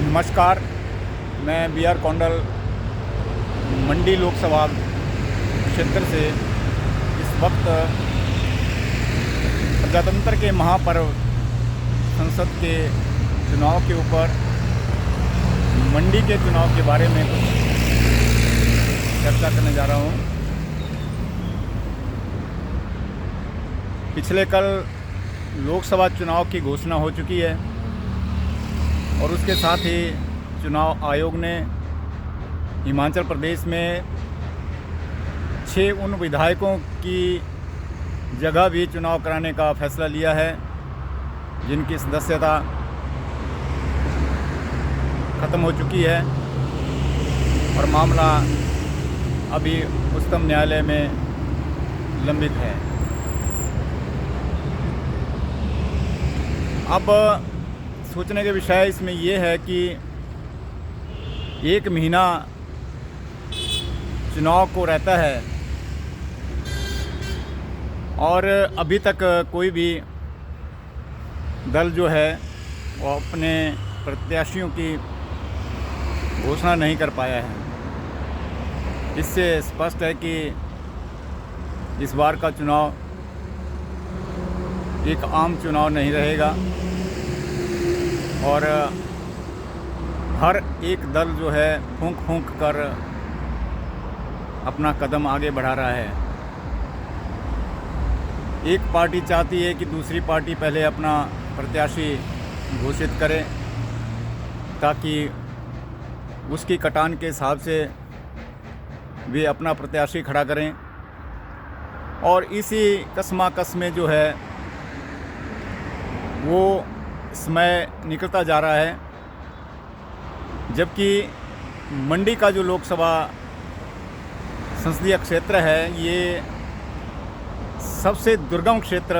नमस्कार। मैं बी.आर. कौंडल मंडी लोकसभा क्षेत्र से इस वक्त प्रजातंत्र के महापर्व संसद के चुनाव के ऊपर मंडी के चुनाव के बारे में कुछ चर्चा करने जा रहा हूँ। पिछले कल लोकसभा चुनाव की घोषणा हो चुकी है और उसके साथ ही चुनाव आयोग ने हिमाचल प्रदेश में 6 उन विधायकों की जगह भी चुनाव कराने का फैसला लिया है जिनकी सदस्यता ख़त्म हो चुकी है और मामला अभी उच्चतम न्यायालय में लंबित है। अब सोचने के विषय इसमें ये है कि 1 महीना चुनाव को रहता है और अभी तक कोई भी दल जो है वो अपने प्रत्याशियों की घोषणा नहीं कर पाया है। इससे स्पष्ट है कि इस बार का चुनाव एक आम चुनाव नहीं रहेगा और हर एक दल जो है फूंक फूंक कर अपना कदम आगे बढ़ा रहा है। एक पार्टी चाहती है कि दूसरी पार्टी पहले अपना प्रत्याशी घोषित करे ताकि उसकी कटान के हिसाब से वे अपना प्रत्याशी खड़ा करें और इसी कस्माकस में जो है वो समय निकलता जा रहा है। जबकि मंडी का जो लोकसभा संसदीय क्षेत्र है ये सबसे दुर्गम क्षेत्र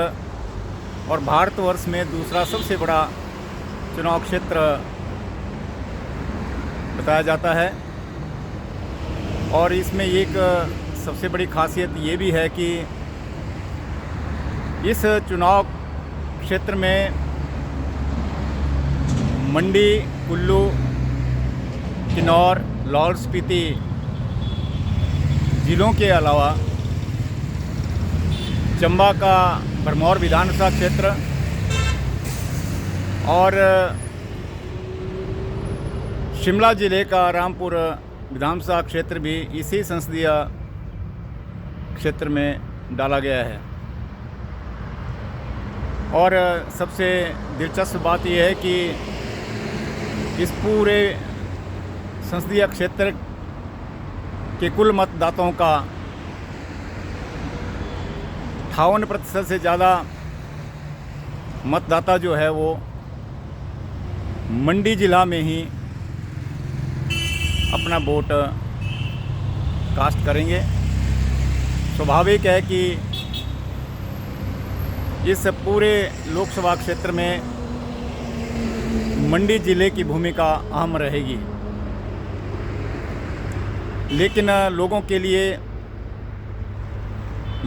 और भारतवर्ष में दूसरा सबसे बड़ा चुनाव क्षेत्र बताया जाता है। और इसमें एक सबसे बड़ी खासियत ये भी है कि इस चुनाव क्षेत्र में मंडी, कुल्लू, किन्नौर, लाहौल स्पीति ज़िलों के अलावा चंबा का भरमौर विधानसभा क्षेत्र और शिमला ज़िले का रामपुर विधानसभा क्षेत्र भी इसी संसदीय क्षेत्र में डाला गया है। और सबसे दिलचस्प बात यह है कि इस पूरे संसदीय क्षेत्र के कुल मतदाताओं का 58% से ज़्यादा मतदाता जो है वो मंडी ज़िला में ही अपना वोट कास्ट करेंगे। स्वाभाविक है कि इस पूरे लोकसभा क्षेत्र में मंडी ज़िले की भूमिका अहम रहेगी, लेकिन लोगों के लिए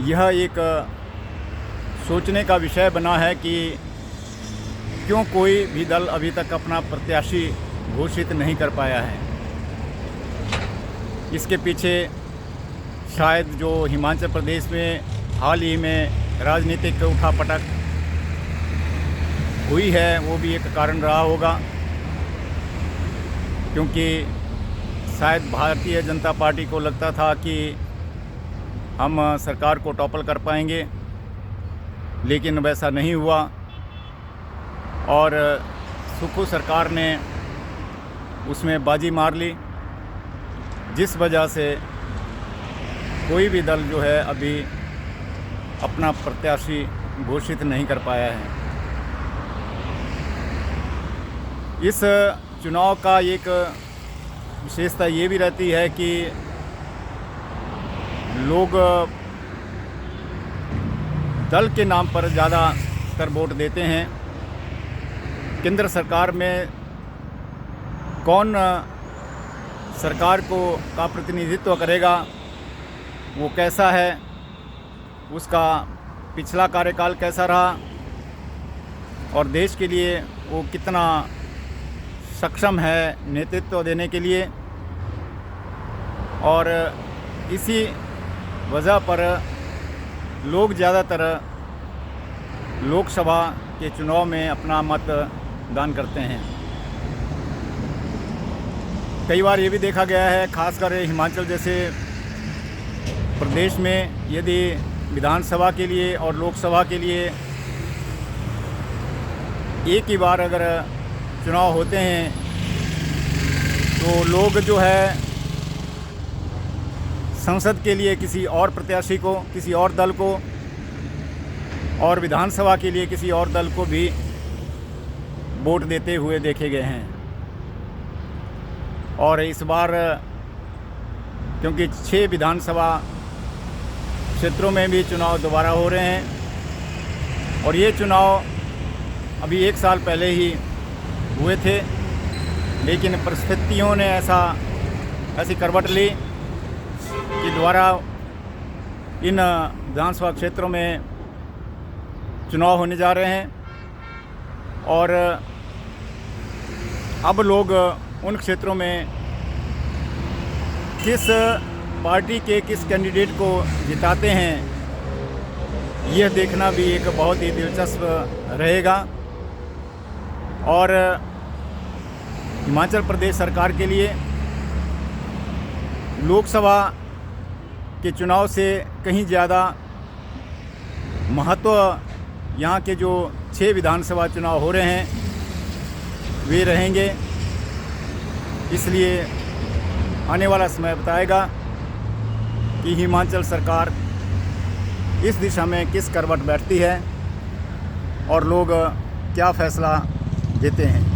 यह एक सोचने का विषय बना है कि क्यों कोई भी दल अभी तक अपना प्रत्याशी घोषित नहीं कर पाया है। इसके पीछे शायद जो हिमाचल प्रदेश में हाल ही में राजनीतिक उठापटक हुई है वो भी एक कारण रहा होगा, क्योंकि शायद भारतीय जनता पार्टी को लगता था कि हम सरकार को टॉपल कर पाएंगे, लेकिन वैसा नहीं हुआ और सुक्खू सरकार ने उसमें बाजी मार ली, जिस वजह से कोई भी दल जो है अभी अपना प्रत्याशी घोषित नहीं कर पाया है। इस चुनाव का एक विशेषता ये भी रहती है कि लोग दल के नाम पर ज़्यादातर वोट देते हैं। केंद्र सरकार में कौन सरकार का प्रतिनिधित्व करेगा, वो कैसा है, उसका पिछला कार्यकाल कैसा रहा और देश के लिए वो कितना सक्षम है नेतृत्व देने के लिए, और इसी वजह पर लोग ज़्यादातर लोकसभा के चुनाव में अपना मत दान करते हैं। कई बार ये भी देखा गया है, खासकर हिमाचल जैसे प्रदेश में, यदि विधानसभा के लिए और लोकसभा के लिए एक ही बार अगर चुनाव होते हैं तो लोग जो है संसद के लिए किसी और प्रत्याशी को, किसी और दल को, और विधानसभा के लिए किसी और दल को भी वोट देते हुए देखे गए हैं। और इस बार क्योंकि 6 विधानसभा क्षेत्रों में भी चुनाव दोबारा हो रहे हैं, और ये चुनाव अभी 1 साल पहले ही हुए थे, लेकिन परिस्थितियों ने ऐसी करवट ली कि दोबारा इन विधानसभा क्षेत्रों में चुनाव होने जा रहे हैं। और अब लोग उन क्षेत्रों में किस पार्टी के किस कैंडिडेट को जिताते हैं, यह देखना भी एक बहुत ही दिलचस्प रहेगा। और हिमाचल प्रदेश सरकार के लिए लोकसभा के चुनाव से कहीं ज़्यादा महत्व यहाँ के जो 6 विधानसभा चुनाव हो रहे हैं वे रहेंगे। इसलिए आने वाला समय बताएगा कि हिमाचल सरकार इस दिशा में किस करवट बैठती है और लोग क्या फैसला देते हैं।